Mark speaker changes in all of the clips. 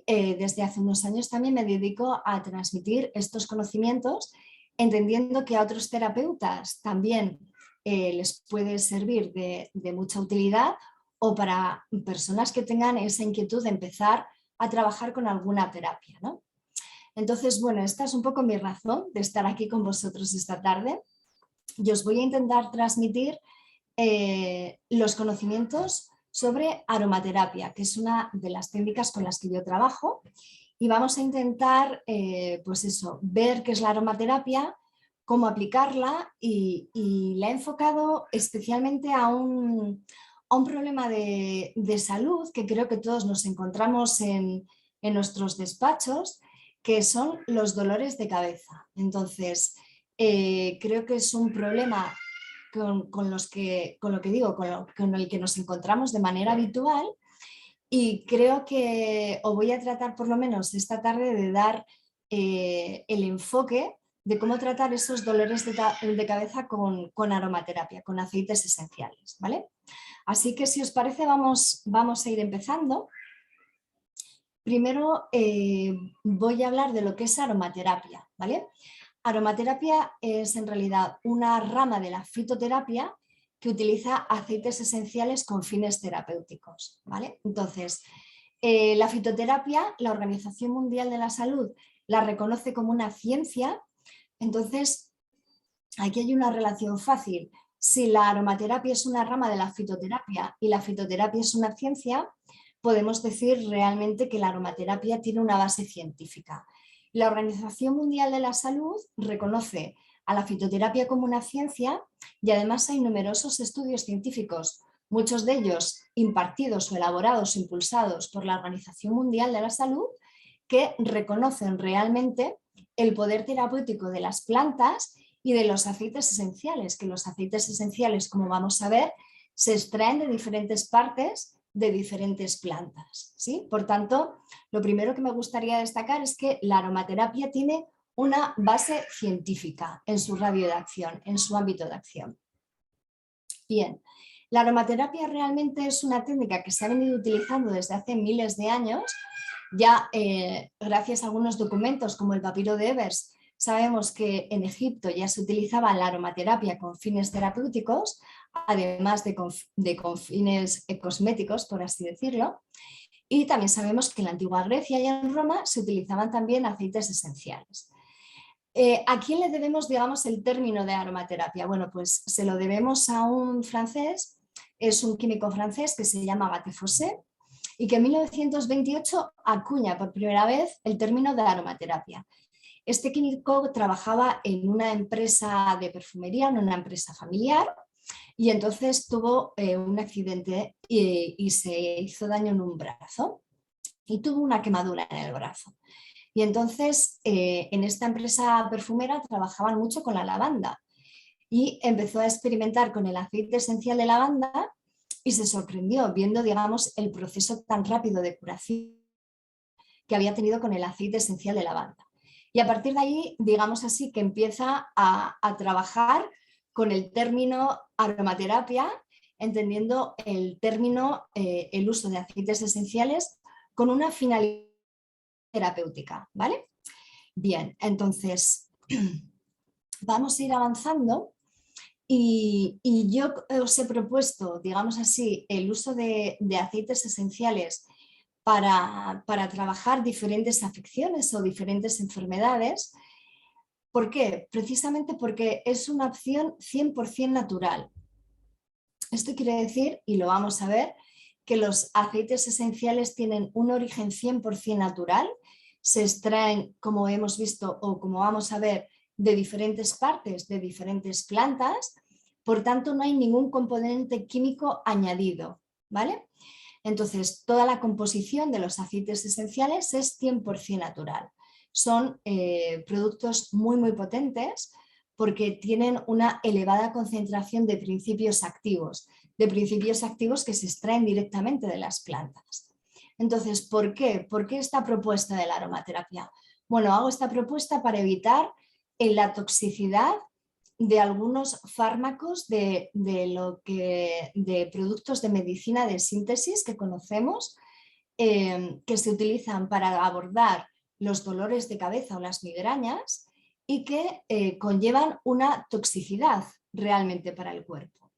Speaker 1: desde hace unos años también me dedico a transmitir estos conocimientos, entendiendo que a otros terapeutas también les puede servir de mucha utilidad, o para personas que tengan esa inquietud de empezar a trabajar con alguna terapia, ¿no? Entonces, bueno, esta es un poco mi razón de estar aquí con vosotros esta tarde. Y os voy a intentar transmitir los conocimientos sobre aromaterapia, que es una de las técnicas con las que yo trabajo, y vamos a intentar pues eso, ver qué es la aromaterapia, cómo aplicarla, y la he enfocado especialmente a un problema de salud que creo que todos nos encontramos en nuestros despachos, que son los dolores de cabeza. Entonces, creo que es un problema con el que nos encontramos de manera habitual, y creo que os voy a tratar por lo menos esta tarde de dar el enfoque de cómo tratar esos dolores de cabeza con aromaterapia, con aceites esenciales, ¿vale? Así que si os parece vamos a ir empezando. Primero voy a hablar de lo que es aromaterapia, ¿vale? Aromaterapia es en realidad una rama de la fitoterapia que utiliza aceites esenciales con fines terapéuticos, ¿vale? Entonces, la fitoterapia, la Organización Mundial de la Salud la reconoce como una ciencia. Entonces, aquí hay una relación fácil. Si la aromaterapia es una rama de la fitoterapia y la fitoterapia es una ciencia, podemos decir realmente que la aromaterapia tiene una base científica. La Organización Mundial de la Salud reconoce a la fitoterapia como una ciencia, y además hay numerosos estudios científicos, muchos de ellos impartidos o elaborados o impulsados por la Organización Mundial de la Salud, que reconocen realmente el poder terapéutico de las plantas y de los aceites esenciales, que los aceites esenciales, como vamos a ver, se extraen de diferentes partes de diferentes plantas, ¿sí? Por tanto, lo primero que me gustaría destacar es que la aromaterapia tiene una base científica en su radio de acción, en su ámbito de acción. Bien, la aromaterapia realmente es una técnica que se ha venido utilizando desde hace miles de años. Ya gracias a algunos documentos como el papiro de Ebers, sabemos que en Egipto ya se utilizaba la aromaterapia con fines terapéuticos, además de con fines cosméticos, por así decirlo. Y también sabemos que en la antigua Grecia y en Roma se utilizaban también aceites esenciales. ¿A quién le debemos, digamos, el término de aromaterapia? Bueno, pues se lo debemos a un francés, es un químico francés que se llama Agathe Fossé, y que en 1928 acuña por primera vez el término de aromaterapia. Este químico trabajaba en una empresa de perfumería, en una empresa familiar, y entonces tuvo un accidente y se hizo daño en un brazo y tuvo una quemadura en el brazo. Y entonces en esta empresa perfumera trabajaban mucho con la lavanda y empezó a experimentar con el aceite esencial de lavanda, y se sorprendió viendo, digamos, el proceso tan rápido de curación que había tenido con el aceite esencial de lavanda. Y a partir de ahí, digamos así, que empieza a trabajar con el término aromaterapia, entendiendo el término, el uso de aceites esenciales con una finalidad terapéutica, ¿vale? Bien, entonces vamos a ir avanzando. Y yo os he propuesto, digamos así, el uso de aceites esenciales para trabajar diferentes afecciones o diferentes enfermedades. ¿Por qué? Precisamente porque es una opción 100% natural. Esto quiere decir, y lo vamos a ver, que los aceites esenciales tienen un origen 100% natural, se extraen, como hemos visto o como vamos a ver, de diferentes partes, de diferentes plantas, por tanto no hay ningún componente químico añadido, ¿vale? Entonces, toda la composición de los aceites esenciales es 100% natural. Son productos muy, muy potentes porque tienen una elevada concentración de principios activos que se extraen directamente de las plantas. Entonces, ¿por qué? ¿Por qué esta propuesta de la aromaterapia? Bueno, hago esta propuesta para evitar la toxicidad de algunos fármacos de productos de medicina de síntesis que conocemos, que se utilizan para abordar los dolores de cabeza o las migrañas y que conllevan una toxicidad realmente para el cuerpo.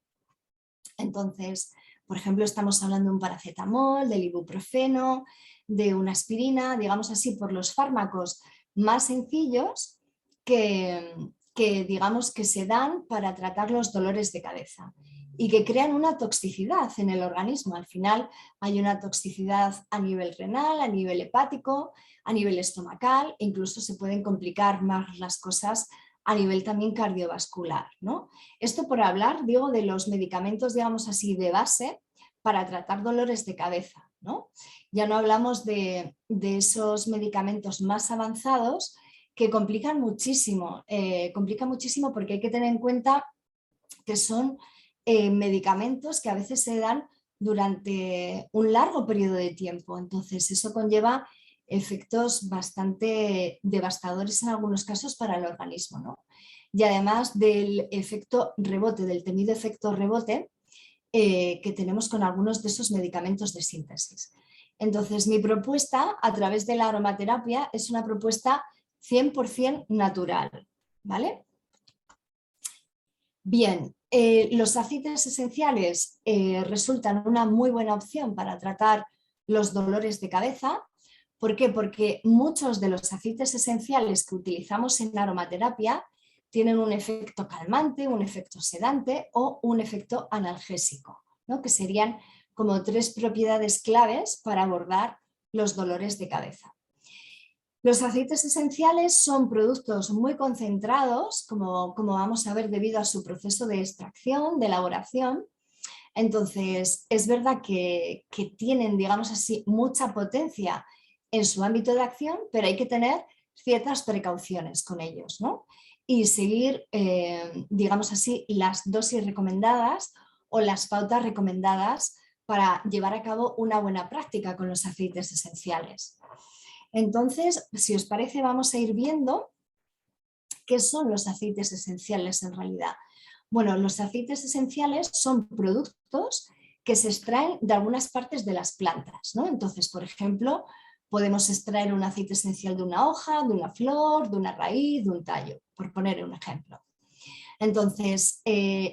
Speaker 1: Entonces, por ejemplo, estamos hablando de un paracetamol, del ibuprofeno, de una aspirina, digamos así, por los fármacos más sencillos que digamos que se dan para tratar los dolores de cabeza y que crean una toxicidad en el organismo. Al final hay una toxicidad a nivel renal, a nivel hepático, a nivel estomacal, e incluso se pueden complicar más las cosas a nivel también cardiovascular, ¿no? Esto por hablar, digo, de los medicamentos, digamos así, de base para tratar dolores de cabeza, ¿no? Ya no hablamos de esos medicamentos más avanzados que complican muchísimo porque hay que tener en cuenta que son medicamentos que a veces se dan durante un largo periodo de tiempo. Entonces eso conlleva efectos bastante devastadores en algunos casos para el organismo, ¿no? Y además del efecto rebote, del temido efecto rebote que tenemos con algunos de esos medicamentos de síntesis. Entonces mi propuesta a través de la aromaterapia es una propuesta 100% natural, ¿vale? Bien, los aceites esenciales resultan una muy buena opción para tratar los dolores de cabeza. ¿Por qué? Porque muchos de los aceites esenciales que utilizamos en aromaterapia tienen un efecto calmante, un efecto sedante o un efecto analgésico, ¿no? Que serían como 3 propiedades claves para abordar los dolores de cabeza. Los aceites esenciales son productos muy concentrados, como vamos a ver, debido a su proceso de extracción, de elaboración. Entonces, es verdad que tienen, digamos así, mucha potencia en su ámbito de acción, pero hay que tener ciertas precauciones con ellos, ¿no? Y seguir, digamos así, las dosis recomendadas o las pautas recomendadas para llevar a cabo una buena práctica con los aceites esenciales. Entonces, si os parece, vamos a ir viendo qué son los aceites esenciales en realidad. Bueno, los aceites esenciales son productos que se extraen de algunas partes de las plantas, ¿no? Entonces, por ejemplo, podemos extraer un aceite esencial de una hoja, de una flor, de una raíz, de un tallo, por poner un ejemplo. Entonces,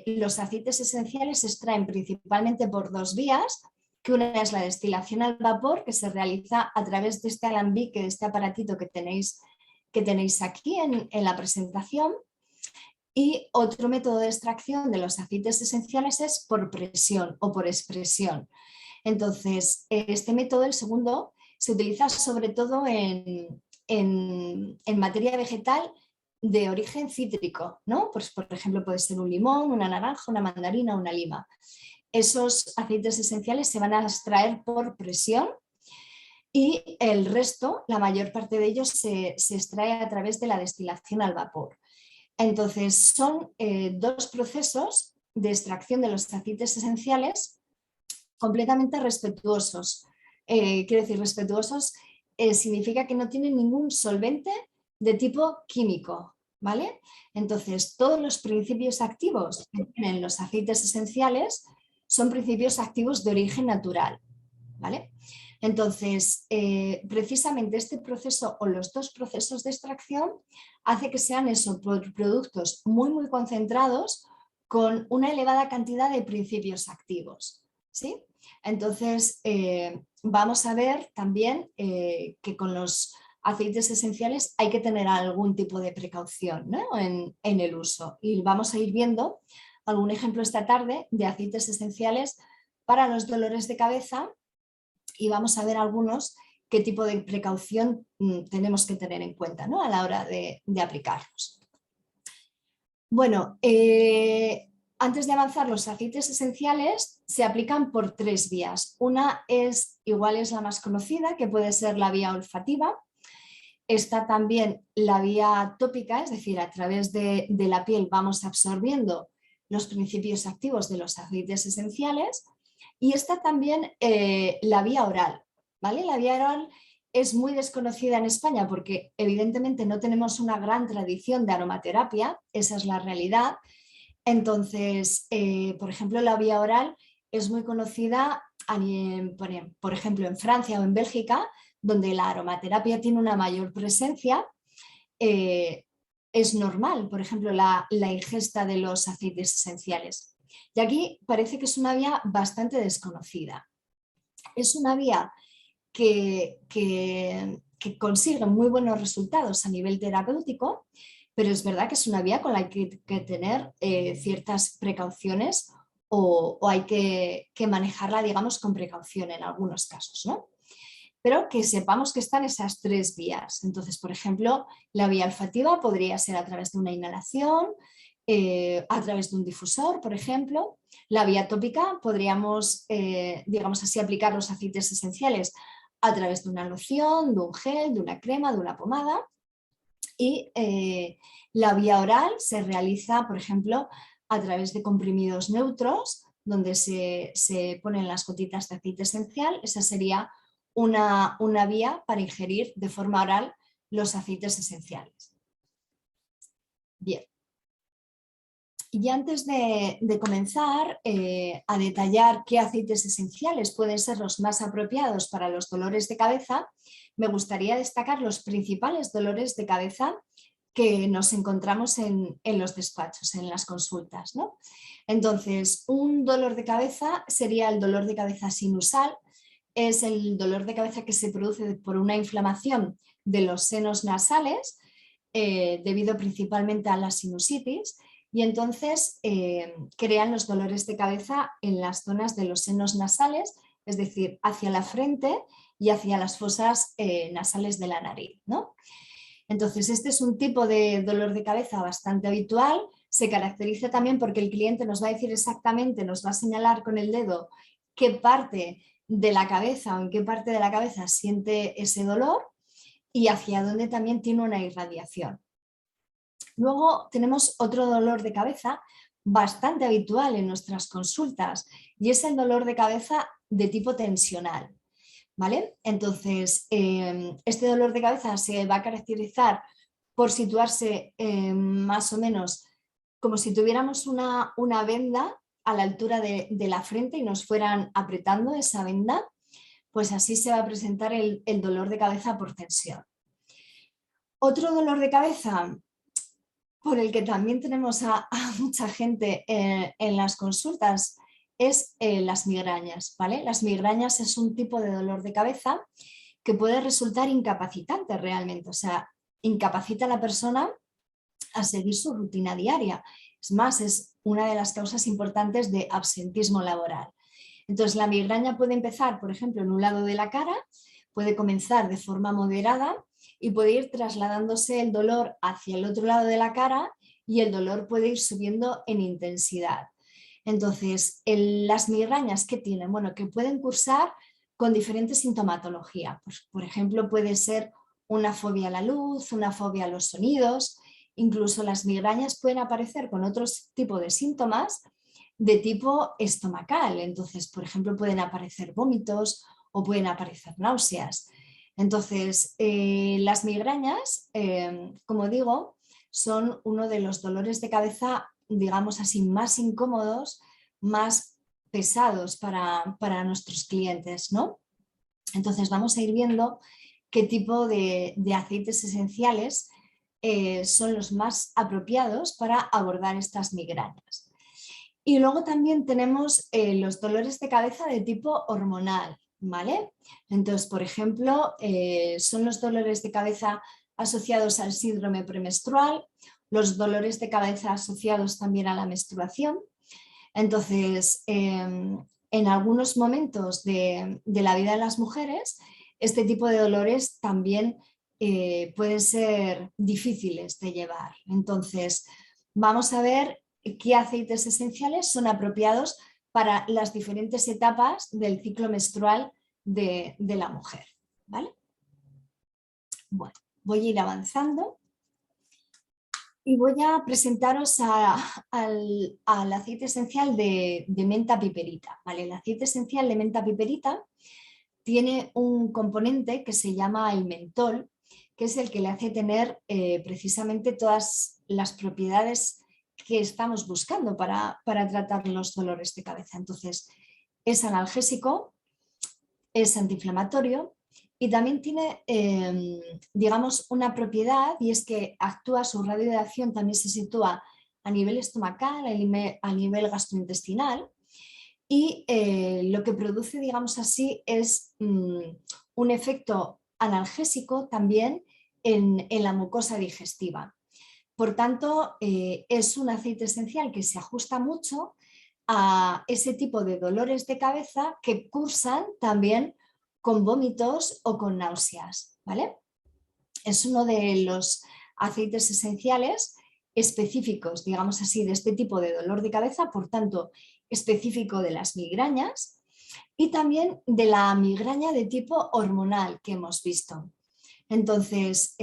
Speaker 1: los aceites esenciales se extraen principalmente por 2 vías, que una es la destilación al vapor, que se realiza a través de este alambique, de este aparatito que tenéis aquí en la presentación. Y otro método de extracción de los aceites esenciales es por presión o por expresión. Entonces, este método, el segundo, se utiliza sobre todo en materia vegetal de origen cítrico, ¿no? Pues, por ejemplo, puede ser un limón, una naranja, una mandarina, una lima. Esos aceites esenciales se van a extraer por presión y el resto, la mayor parte de ellos, se extrae a través de la destilación al vapor. Entonces, son 2 procesos de extracción de los aceites esenciales completamente respetuosos. Quiero decir, respetuosos significa que no tienen ningún solvente de tipo químico, ¿vale? Entonces, todos los principios activos que tienen los aceites esenciales son principios activos de origen natural, ¿vale? Entonces, precisamente este proceso o los 2 procesos de extracción hace que sean esos productos muy, muy concentrados con una elevada cantidad de principios activos, ¿sí? Entonces, vamos a ver también que con los aceites esenciales hay que tener algún tipo de precaución, ¿no? en el uso. Y vamos a ir viendo algún ejemplo esta tarde de aceites esenciales para los dolores de cabeza y vamos a ver algunos qué tipo de precaución tenemos que tener en cuenta, ¿no? A la hora de aplicarlos. Bueno, antes de avanzar, los aceites esenciales se aplican por 3 vías. Una es, igual es la más conocida, que puede ser la vía olfativa. Está también la vía tópica, es decir, a través de la piel vamos absorbiendo los principios activos de los aceites esenciales. Y está también la vía oral, ¿vale? La vía oral es muy desconocida en España porque evidentemente no tenemos una gran tradición de aromaterapia, esa es la realidad. Entonces, por ejemplo, la vía oral es muy conocida por ejemplo, en Francia o en Bélgica, donde la aromaterapia tiene una mayor presencia, es normal, por ejemplo, la ingesta de los aceites esenciales. Y aquí parece que es una vía bastante desconocida. Es una vía que consigue muy buenos resultados a nivel terapéutico, pero es verdad que es una vía con la que hay que tener ciertas precauciones o hay que manejarla, digamos, con precaución en algunos casos, ¿no? Pero que sepamos que están esas tres vías. Entonces, por ejemplo, la vía olfativa podría ser a través de una inhalación, a través de un difusor, por ejemplo. La vía tópica podríamos, digamos así, aplicar los aceites esenciales a través de una loción, de un gel, de una crema, de una pomada. Y la vía oral se realiza, por ejemplo, a través de comprimidos neutros, donde se ponen las gotitas de aceite esencial. Esa sería una vía para ingerir de forma oral los aceites esenciales. Bien. Y antes de comenzar a detallar qué aceites esenciales pueden ser los más apropiados para los dolores de cabeza, me gustaría destacar los principales dolores de cabeza que nos encontramos en los despachos, en las consultas, ¿no? Entonces, un dolor de cabeza sería el dolor de cabeza sinusal, es el dolor de cabeza que se produce por una inflamación de los senos nasales, debido principalmente a la sinusitis, y entonces crean los dolores de cabeza en las zonas de los senos nasales, es decir, hacia la frente y hacia las fosas nasales de la nariz, ¿no? Entonces, este es un tipo de dolor de cabeza bastante habitual, se caracteriza también porque el cliente nos va a decir exactamente, nos va a señalar con el dedo qué parte de la cabeza o en qué parte de la cabeza siente ese dolor y hacia dónde también tiene una irradiación. Luego tenemos otro dolor de cabeza bastante habitual en nuestras consultas y es el dolor de cabeza de tipo tensional. ¿Vale? Entonces, este dolor de cabeza se va a caracterizar por situarse más o menos como si tuviéramos una venda a la altura de la frente y nos fueran apretando esa venda, pues así se va a presentar el dolor de cabeza por tensión. Otro dolor de cabeza por el que también tenemos a mucha gente en las consultas es las migrañas, ¿vale? Las migrañas es un tipo de dolor de cabeza que puede resultar incapacitante realmente, o sea, incapacita a la persona a seguir su rutina diaria. Es más, es una de las causas importantes de absentismo laboral. Entonces, la migraña puede empezar, por ejemplo, en un lado de la cara, puede comenzar de forma moderada y puede ir trasladándose el dolor hacia el otro lado de la cara y el dolor puede ir subiendo en intensidad. Entonces, las migrañas, ¿qué tienen? Bueno, que pueden cursar con diferentes sintomatología. Pues, por ejemplo, puede ser una fobia a la luz, una fobia a los sonidos, incluso las migrañas pueden aparecer con otros tipos de síntomas de tipo estomacal. Entonces, por ejemplo, pueden aparecer vómitos o pueden aparecer náuseas. Entonces, las migrañas, como digo, son uno de los dolores de cabeza, digamos así, más incómodos, más pesados para nuestros clientes, ¿no? Entonces, vamos a ir viendo qué tipo de aceites esenciales son los más apropiados para abordar estas migrañas. Y luego también tenemos los dolores de cabeza de tipo hormonal, ¿vale? Entonces, por ejemplo, son los dolores de cabeza asociados al síndrome premenstrual, los dolores de cabeza asociados también a la menstruación. Entonces, en algunos momentos de la vida de las mujeres, este tipo de dolores también pueden ser difíciles de llevar. Entonces, vamos a ver qué aceites esenciales son apropiados para las diferentes etapas del ciclo menstrual de la mujer, ¿vale? Bueno, voy a ir avanzando y voy a presentaros al aceite esencial de menta piperita, ¿vale? El aceite esencial de menta piperita tiene un componente que se llama el mentol, que es el que le hace tener precisamente todas las propiedades que estamos buscando para tratar los dolores de cabeza. Entonces, es analgésico, es antiinflamatorio y también tiene, digamos, una propiedad, y es que actúa, su radio de acción también se sitúa a nivel estomacal, a nivel gastrointestinal, y lo que produce, digamos así, es un efecto analgésico también en la mucosa digestiva. Por tanto, es un aceite esencial que se ajusta mucho a ese tipo de dolores de cabeza que cursan también con vómitos o con náuseas, ¿vale? Es uno de los aceites esenciales específicos, digamos así, de este tipo de dolor de cabeza, por tanto, específico de las migrañas y también de la migraña de tipo hormonal que hemos visto. Entonces,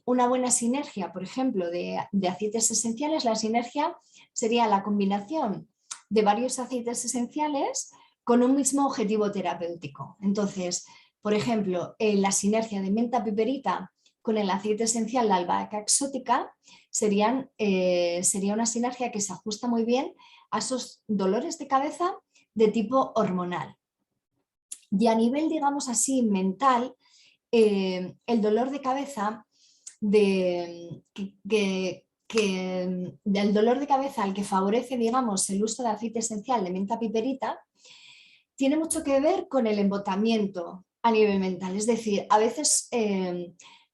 Speaker 1: una buena sinergia, por ejemplo, de aceites esenciales, la sinergia sería la combinación de varios aceites esenciales con un mismo objetivo terapéutico. Entonces, por ejemplo, la sinergia de menta piperita con el aceite esencial de albahaca exótica sería una sinergia que se ajusta muy bien a esos dolores de cabeza de tipo hormonal. Y a nivel, digamos así, mental, el dolor de cabeza del dolor de cabeza al que favorece, digamos, el uso de aceite esencial de menta piperita, tiene mucho que ver con el embotamiento a nivel mental. Es decir, a veces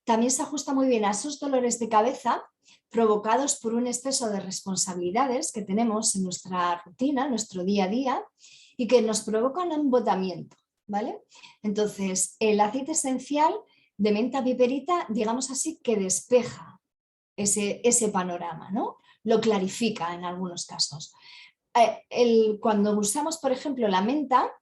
Speaker 1: también se ajusta muy bien a esos dolores de cabeza provocados por un exceso de responsabilidades que tenemos en nuestra rutina, en nuestro día a día, y que nos provocan embotamiento, ¿vale? Entonces, el aceite esencial de menta piperita, digamos así, que despeja ese panorama, ¿no? Lo clarifica en algunos casos. Cuando usamos, por ejemplo, la menta,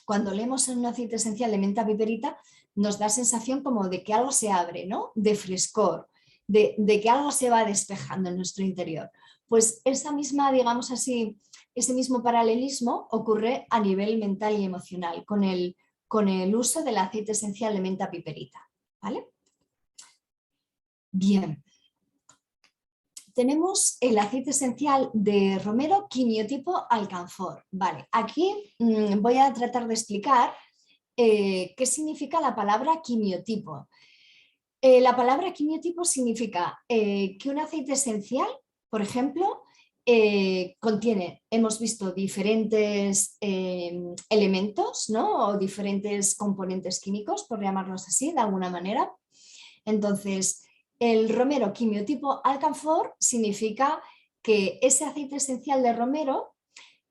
Speaker 1: cuando leemos en un aceite esencial de menta piperita, nos da sensación como de que algo se abre, ¿no? De frescor, de que algo se va despejando en nuestro interior. Pues esa misma, digamos así, ese mismo paralelismo ocurre a nivel mental y emocional con el uso del aceite esencial de menta piperita, ¿vale? Bien. Tenemos el aceite esencial de romero quimiotipo alcanfor. Vale, aquí voy a tratar de explicar qué significa la palabra quimiotipo. La palabra quimiotipo significa que un aceite esencial, por ejemplo, contiene, hemos visto, diferentes elementos, ¿no? O diferentes componentes químicos, por llamarlos así, de alguna manera. Entonces, el romero quimiotipo alcanfor significa que ese aceite esencial de romero,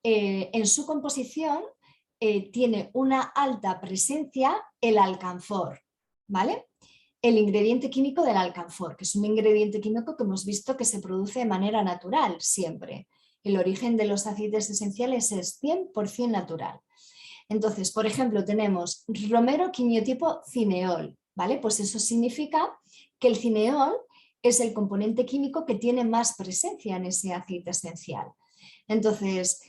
Speaker 1: en su composición, tiene una alta presencia el alcanfor, ¿vale? El ingrediente químico del alcanfor, que es un ingrediente químico que hemos visto que se produce de manera natural siempre. El origen de los aceites esenciales es 100% natural. Entonces, por ejemplo, tenemos romero quimiotipo cineol, ¿vale? Pues eso significa que el cineol es el componente químico que tiene más presencia en ese aceite esencial. Entonces,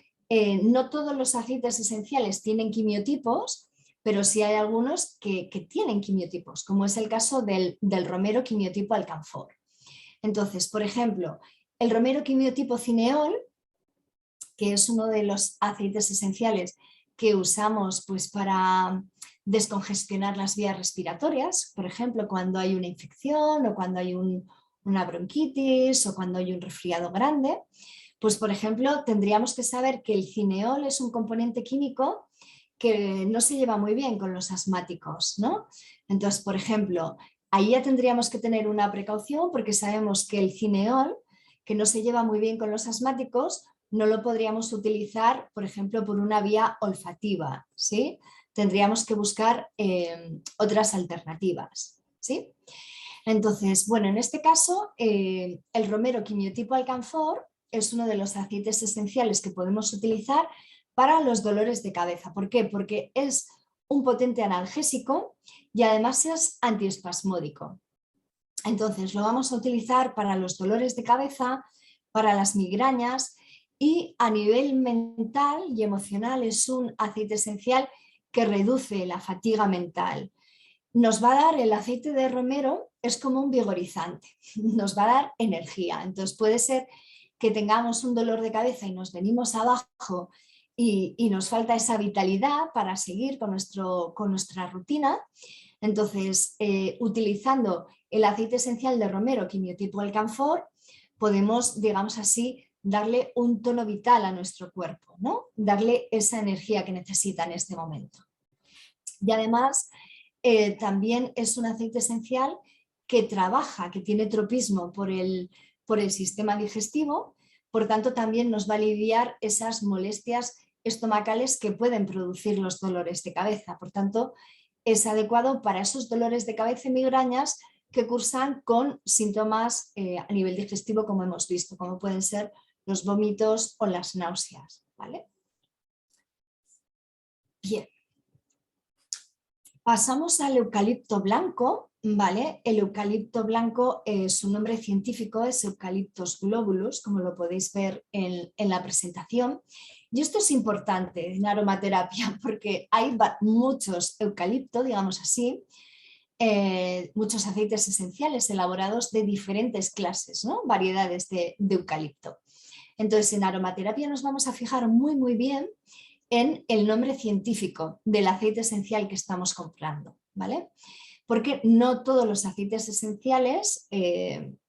Speaker 1: no todos los aceites esenciales tienen quimiotipos, pero sí hay algunos que tienen quimiotipos, como es el caso del romero quimiotipo alcanfor. Entonces, por ejemplo, el romero quimiotipo cineol, que es uno de los aceites esenciales que usamos pues, para descongestionar las vías respiratorias, por ejemplo, cuando hay una infección o cuando hay una bronquitis o cuando hay un resfriado grande, pues por ejemplo tendríamos que saber que el cineol es un componente químico que no se lleva muy bien con los asmáticos, ¿no? Entonces, por ejemplo, ahí ya tendríamos que tener una precaución porque sabemos que el cineol, que no se lleva muy bien con los asmáticos, no lo podríamos utilizar, por ejemplo, por una vía olfativa, ¿sí? Tendríamos que buscar otras alternativas, ¿sí? Entonces, bueno, en este caso, el romero quimiotipo alcanfor es uno de los aceites esenciales que podemos utilizar para los dolores de cabeza. ¿Por qué? Porque es un potente analgésico y además es antiespasmódico. Entonces, lo vamos a utilizar para los dolores de cabeza, para las migrañas, y a nivel mental y emocional es un aceite esencial que reduce la fatiga mental. Nos va a dar el aceite de romero, es como un vigorizante, nos va a dar energía. Entonces puede ser que tengamos un dolor de cabeza y nos venimos abajo y nos falta esa vitalidad para seguir con nuestra rutina. Entonces, utilizando el aceite esencial de romero, quimiotipo alcanfor, podemos, digamos así, darle un tono vital a nuestro cuerpo, ¿no? Darle esa energía que necesita en este momento. Y además, también es un aceite esencial que trabaja, que tiene tropismo por el sistema digestivo, por tanto también nos va a aliviar esas molestias estomacales que pueden producir los dolores de cabeza. Por tanto, es adecuado para esos dolores de cabeza y migrañas que cursan con síntomas a nivel digestivo, como hemos visto, como pueden ser los vómitos o las náuseas, ¿vale? Bien. Pasamos al eucalipto blanco, ¿vale? El eucalipto blanco, su nombre científico es Eucalyptus globulus, como lo podéis ver en la presentación. Y esto es importante en aromaterapia porque hay muchos eucaliptos, digamos así, muchos aceites esenciales elaborados de diferentes clases, ¿no? Variedades de eucalipto. Entonces, en aromaterapia nos vamos a fijar muy, muy bien en el nombre científico del aceite esencial que estamos comprando, ¿vale? Porque no todos los aceites esenciales,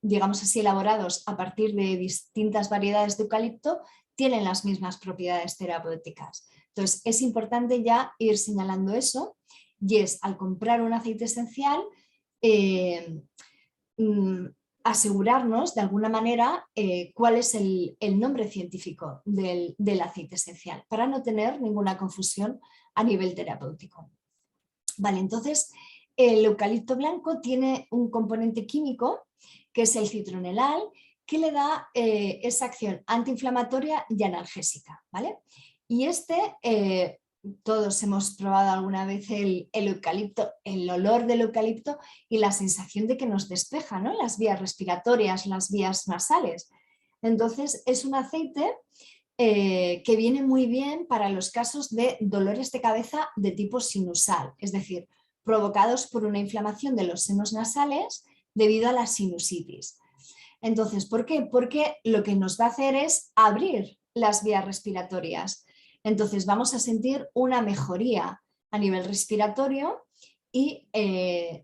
Speaker 1: digamos así, elaborados a partir de distintas variedades de eucalipto, tienen las mismas propiedades terapéuticas. Entonces, es importante ya ir señalando eso, y es al comprar un aceite esencial, asegurarnos de alguna manera cuál es el nombre científico del aceite esencial para no tener ninguna confusión a nivel terapéutico. Vale, entonces el eucalipto blanco tiene un componente químico que es el citronelal, que le da esa acción antiinflamatoria y analgésica, ¿vale? Y todos hemos probado alguna vez el eucalipto, el olor del eucalipto y la sensación de que nos despeja, ¿no? Las vías respiratorias, las vías nasales. Entonces es un aceite que viene muy bien para los casos de dolores de cabeza de tipo sinusal, es decir, provocados por una inflamación de los senos nasales debido a la sinusitis. Entonces, ¿por qué? Porque lo que nos va a hacer es abrir las vías respiratorias. Entonces vamos a sentir una mejoría a nivel respiratorio y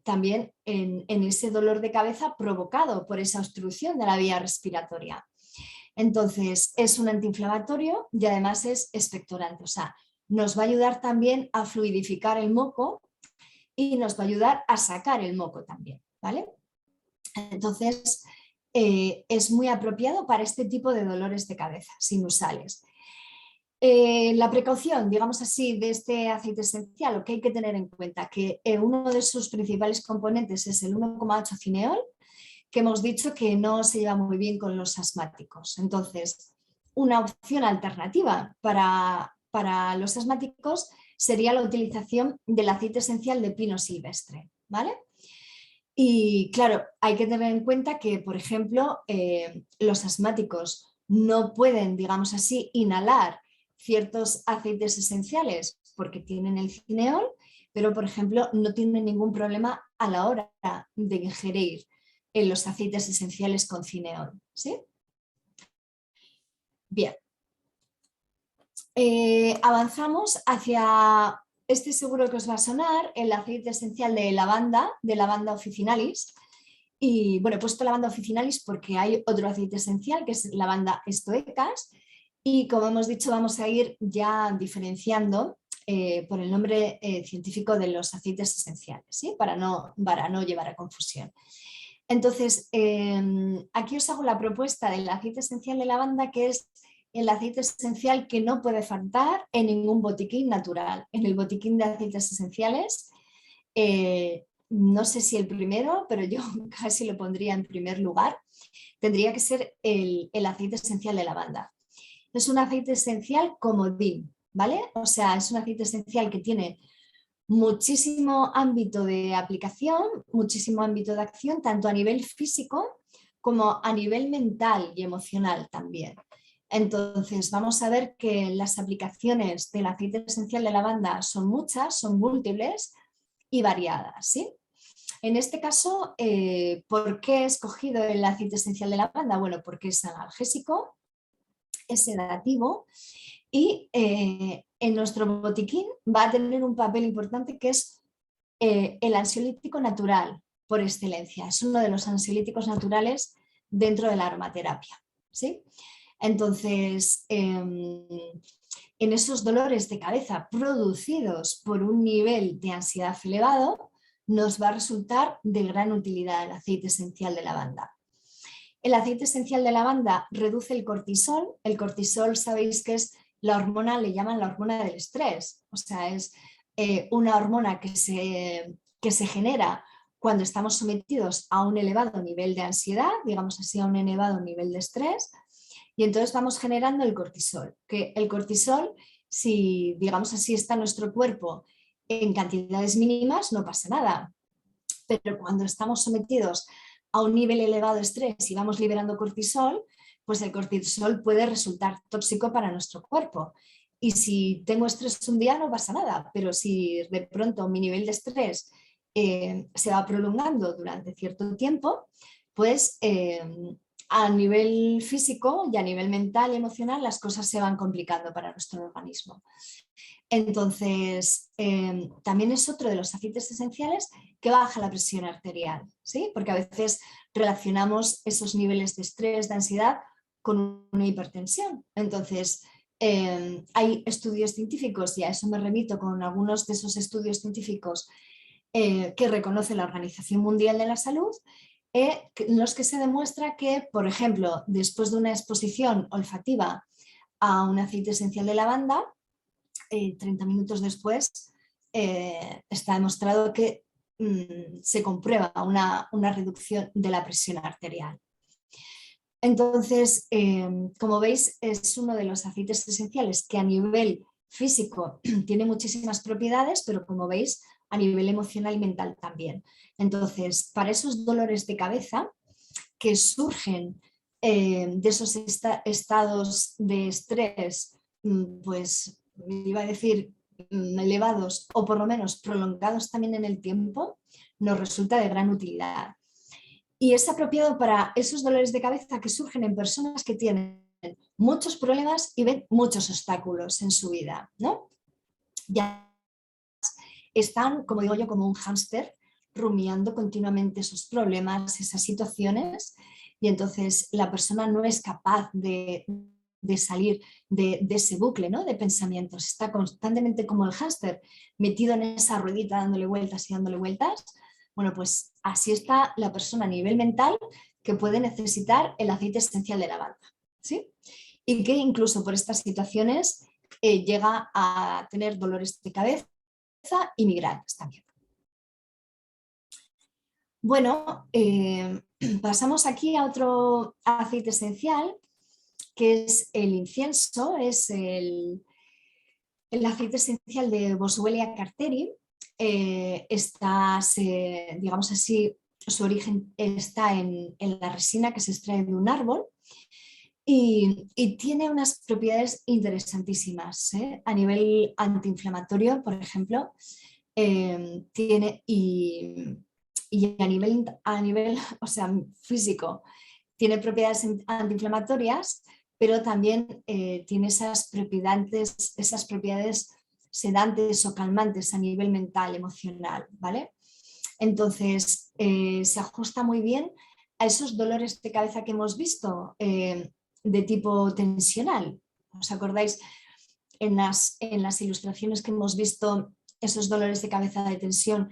Speaker 1: también en ese dolor de cabeza provocado por esa obstrucción de la vía respiratoria. Entonces es un antiinflamatorio y además es expectorante, o sea, nos va a ayudar también a fluidificar el moco y nos va a ayudar a sacar el moco también, ¿vale? Entonces, es muy apropiado para este tipo de dolores de cabeza sinusales. La precaución, digamos así, de este aceite esencial, lo que hay que tener en cuenta, que uno de sus principales componentes es el 1,8 cineol, que hemos dicho que no se lleva muy bien con los asmáticos. Entonces, una opción alternativa para los asmáticos sería la utilización del aceite esencial de pino silvestre, ¿vale? Y claro, hay que tener en cuenta que, por ejemplo, los asmáticos no pueden, digamos así, inhalar ciertos aceites esenciales porque tienen el cineol, pero, por ejemplo, no tienen ningún problema a la hora de ingerir los aceites esenciales con cineol, ¿sí? Bien. Avanzamos hacia, este seguro que os va a sonar, el aceite esencial de lavanda officinalis. Y bueno, he puesto lavanda officinalis porque hay otro aceite esencial que es lavanda stoecas, y como hemos dicho vamos a ir ya diferenciando por el nombre científico de los aceites esenciales, ¿sí? Para no llevar a confusión. Entonces, aquí os hago la propuesta del aceite esencial de lavanda, que es el aceite esencial que no puede faltar en ningún botiquín natural. En el botiquín de aceites esenciales, no sé si el primero, pero yo casi lo pondría en primer lugar, tendría que ser el aceite esencial de lavanda. Es un aceite esencial comodín, ¿vale? O sea, es un aceite esencial que tiene muchísimo ámbito de aplicación, muchísimo ámbito de acción, tanto a nivel físico como a nivel mental y emocional también. Entonces, vamos a ver que las aplicaciones del aceite esencial de lavanda son muchas, son múltiples y variadas, ¿sí? En este caso, ¿por qué he escogido el aceite esencial de lavanda? Bueno, porque es analgésico, es sedativo Y en nuestro botiquín va a tener un papel importante que es el ansiolítico natural por excelencia. Es uno de los ansiolíticos naturales dentro de la aromaterapia. ¿Sí? Entonces, en esos dolores de cabeza producidos por un nivel de ansiedad elevado, nos va a resultar de gran utilidad el aceite esencial de lavanda. El aceite esencial de lavanda reduce el cortisol. El cortisol, sabéis que es la hormona, le llaman la hormona del estrés. O sea, es una hormona que se genera cuando estamos sometidos a un elevado nivel de ansiedad, digamos así, a un elevado nivel de estrés, y entonces vamos generando el cortisol. Que el cortisol, si digamos así está en nuestro cuerpo en cantidades mínimas, no pasa nada. Pero cuando estamos sometidos a un nivel elevado de estrés y vamos liberando cortisol, pues el cortisol puede resultar tóxico para nuestro cuerpo. Y si tengo estrés un día no pasa nada, pero si de pronto mi nivel de estrés se va prolongando durante cierto tiempo, pues a nivel físico y a nivel mental y emocional las cosas se van complicando para nuestro organismo. Entonces, también es otro de los aceites esenciales que baja la presión arterial, ¿sí? Porque a veces relacionamos esos niveles de estrés, de ansiedad, con una hipertensión. Entonces, hay estudios científicos, y a eso me remito con algunos de esos estudios científicos que reconoce la Organización Mundial de la Salud, en los que se demuestra que, por ejemplo, después de una exposición olfativa a un aceite esencial de lavanda, 30 minutos después está demostrado que se comprueba una reducción de la presión arterial. Entonces, como veis, es uno de los aceites esenciales que a nivel físico tiene muchísimas propiedades, pero como veis, a nivel emocional y mental también. Entonces, para esos dolores de cabeza que surgen de esos estados de estrés, pues iba a decir elevados o por lo menos prolongados también en el tiempo, nos resulta de gran utilidad. Y es apropiado para esos dolores de cabeza que surgen en personas que tienen muchos problemas y ven muchos obstáculos en su vida, ¿no? Ya están, como digo yo, como un hámster rumiando continuamente esos problemas, esas situaciones, y entonces la persona no es capaz de salir de ese bucle, ¿no?, de pensamientos. Está constantemente como el hámster metido en esa ruedita dándole vueltas y dándole vueltas. Bueno, pues así está la persona a nivel mental, que puede necesitar el aceite esencial de lavanda, ¿sí? Y que incluso por estas situaciones llega a tener dolores de cabeza y migrañas también. Bueno, pasamos aquí a otro aceite esencial, que es el incienso. Es el aceite esencial de Boswellia carteri. Digamos así, su origen está en la resina que se extrae de un árbol. Y tiene unas propiedades interesantísimas, ¿eh? A nivel antiinflamatorio, por ejemplo, tiene y a nivel o sea, físico, tiene propiedades antiinflamatorias, pero también tiene esas propiedades sedantes o calmantes a nivel mental, emocional, ¿vale? Entonces, se ajusta muy bien a esos dolores de cabeza que hemos visto de tipo tensional. ¿Os acordáis en las ilustraciones que hemos visto esos dolores de cabeza de tensión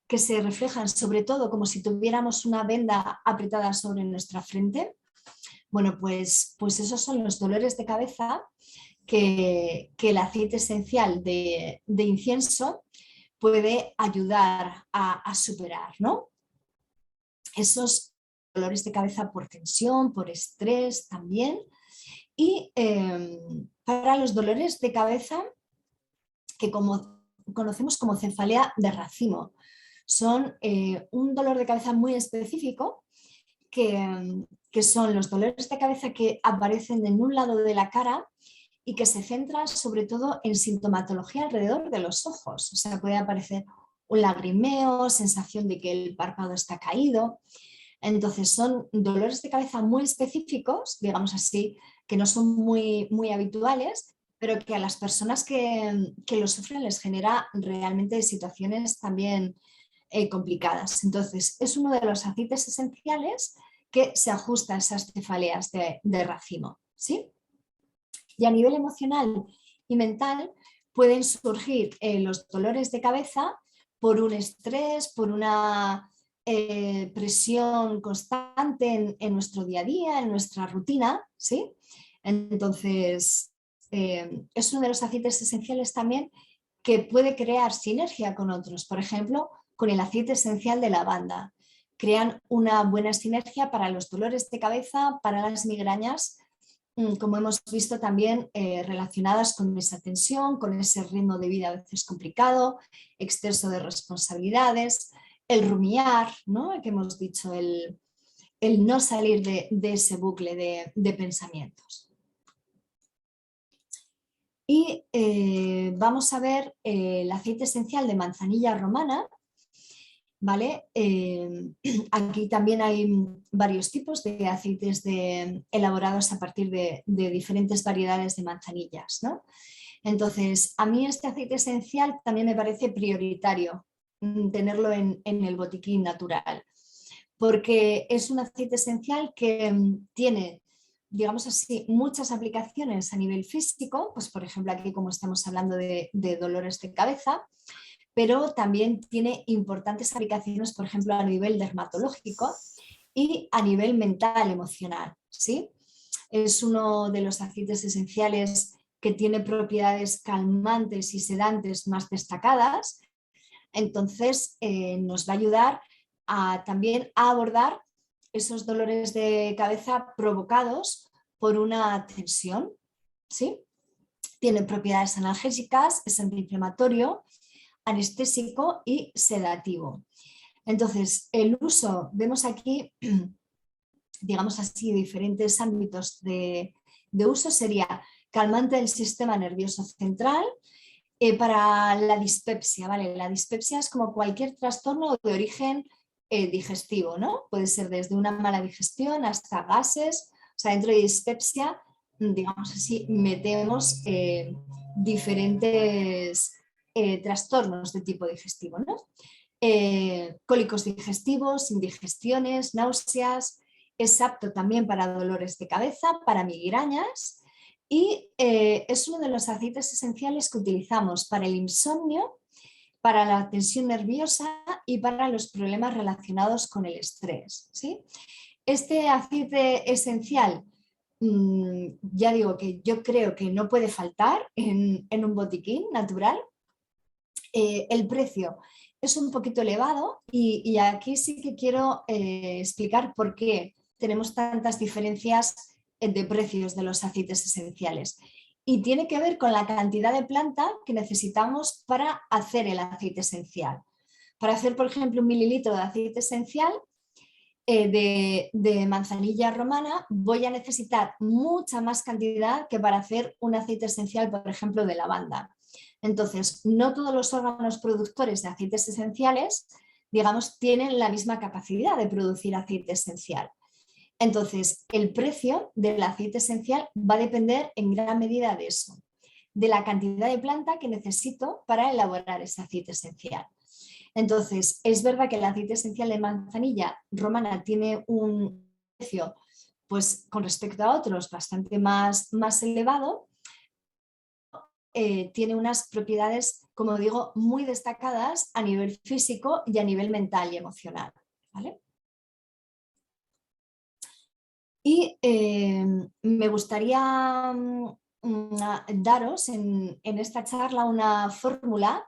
Speaker 1: que se reflejan sobre todo como si tuviéramos una venda apretada sobre nuestra frente? Bueno, pues esos son los dolores de cabeza que el aceite esencial de incienso puede ayudar a superar, ¿no? Esos dolores de cabeza por tensión, por estrés también. Y para los dolores de cabeza que conocemos como cefalea de racimo, son un dolor de cabeza muy específico que son los dolores de cabeza que aparecen en un lado de la cara y que se centran sobre todo en sintomatología alrededor de los ojos. O sea, puede aparecer un lagrimeo, sensación de que el párpado está caído. Entonces son dolores de cabeza muy específicos, digamos así, que no son muy habituales, pero que a las personas que lo sufren les genera realmente situaciones también complicadas. Entonces, es uno de los aceites esenciales que se ajusta a esas cefaleas de racimo, ¿sí? Y a nivel emocional y mental pueden surgir los dolores de cabeza por un estrés, por una presión constante en nuestro día a día, en nuestra rutina, ¿sí? Entonces, es uno de los aceites esenciales también que puede crear sinergia con otros, por ejemplo, con el aceite esencial de lavanda. Crean una buena sinergia para los dolores de cabeza, para las migrañas, como hemos visto también relacionadas con esa tensión, con ese ritmo de vida a veces complicado, exceso de responsabilidades, el rumiar, ¿no? Que hemos dicho, el no salir de ese bucle de pensamientos. Y vamos a ver el aceite esencial de manzanilla romana, ¿vale? Aquí también hay varios tipos de aceites elaborados a partir de diferentes variedades de manzanillas, ¿no? Entonces, a mí este aceite esencial también me parece prioritario tenerlo en el botiquín natural, porque es un aceite esencial que tiene, digamos así, muchas aplicaciones a nivel físico, pues por ejemplo aquí como estamos hablando de dolores de cabeza, pero también tiene importantes aplicaciones, por ejemplo, a nivel dermatológico y a nivel mental, emocional, ¿sí? Es uno de los aceites esenciales que tiene propiedades calmantes y sedantes más destacadas, entonces nos va a ayudar también a abordar esos dolores de cabeza provocados por una tensión, ¿sí? Tiene propiedades analgésicas, es antiinflamatorio, anestésico y sedativo. Entonces, el uso, vemos aquí, digamos así, diferentes ámbitos de uso, sería calmante del sistema nervioso central, para la dispepsia, ¿vale? La dispepsia es como cualquier trastorno de origen digestivo, ¿no? Puede ser desde una mala digestión hasta gases, o sea, dentro de dispepsia, digamos así, metemos diferentes trastornos de tipo digestivo, ¿no? Cólicos digestivos, indigestiones, náuseas, es apto también para dolores de cabeza, para migrañas y es uno de los aceites esenciales que utilizamos para el insomnio, para la tensión nerviosa y para los problemas relacionados con el estrés, ¿sí? Este aceite esencial, ya digo que yo creo que no puede faltar en un botiquín natural. El precio es un poquito elevado y aquí sí que quiero explicar por qué tenemos tantas diferencias de precios de los aceites esenciales. Y tiene que ver con la cantidad de planta que necesitamos para hacer el aceite esencial. Para hacer, por ejemplo, 1 mililitro de aceite esencial de manzanilla romana, voy a necesitar mucha más cantidad que para hacer un aceite esencial, por ejemplo, de lavanda. Entonces, no todos los órganos productores de aceites esenciales, digamos, tienen la misma capacidad de producir aceite esencial. Entonces, el precio del aceite esencial va a depender en gran medida de eso, de la cantidad de planta que necesito para elaborar ese aceite esencial. Entonces, es verdad que el aceite esencial de manzanilla romana tiene un precio, pues con respecto a otros, bastante más elevado. Tiene unas propiedades, como digo, muy destacadas a nivel físico y a nivel mental y emocional, ¿vale? Y me gustaría daros en esta charla una fórmula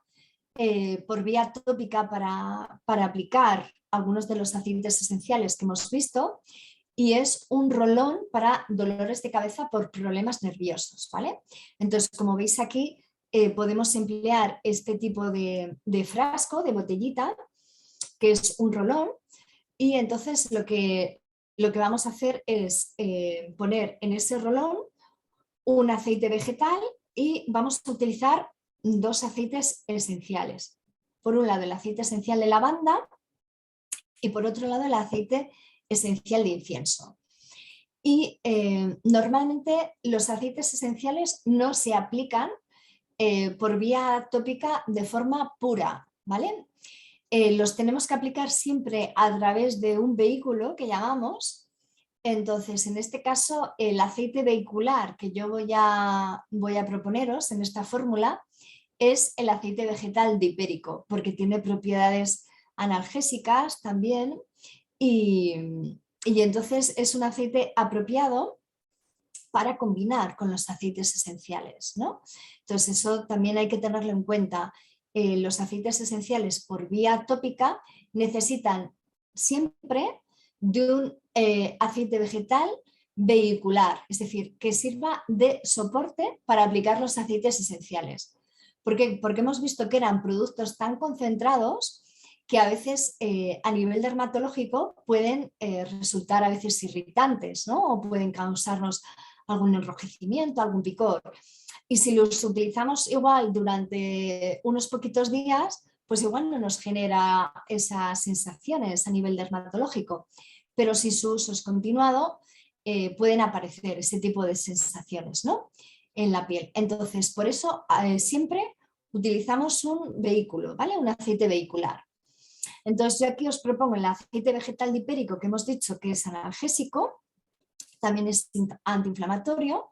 Speaker 1: por vía tópica para aplicar algunos de los aceites esenciales que hemos visto, y es un rolón para dolores de cabeza por problemas nerviosos, ¿vale? Entonces, como veis aquí, podemos emplear este tipo de frasco, de botellita, que es un rolón, y entonces lo que vamos a hacer es poner en ese rolón un aceite vegetal y vamos a utilizar 2 aceites esenciales. Por un lado el aceite esencial de lavanda y por otro lado el aceite esencial de incienso. y normalmente los aceites esenciales no se aplican por vía tópica de forma pura, ¿vale? Los tenemos que aplicar siempre a través de un vehículo que llamamos. Entonces, en este caso, el aceite vehicular que yo voy a proponeros en esta fórmula es el aceite vegetal dipérico, porque tiene propiedades analgésicas también y entonces es un aceite apropiado para combinar con los aceites esenciales, ¿no? Entonces eso también hay que tenerlo en cuenta. Los aceites esenciales por vía tópica necesitan siempre de un aceite vegetal vehicular, es decir, que sirva de soporte para aplicar los aceites esenciales. ¿Por qué? Porque hemos visto que eran productos tan concentrados que a veces a nivel dermatológico pueden resultar a veces irritantes, ¿no? O pueden causarnos algún enrojecimiento, algún picor. Y si los utilizamos igual durante unos poquitos días, pues igual no nos genera esas sensaciones a nivel dermatológico. Pero si su uso es continuado, pueden aparecer ese tipo de sensaciones, ¿no? En la piel. Entonces, por eso siempre utilizamos un vehículo, ¿vale? Un aceite vehicular. Entonces, yo aquí os propongo el aceite vegetal dipérico que hemos dicho que es analgésico, también es antiinflamatorio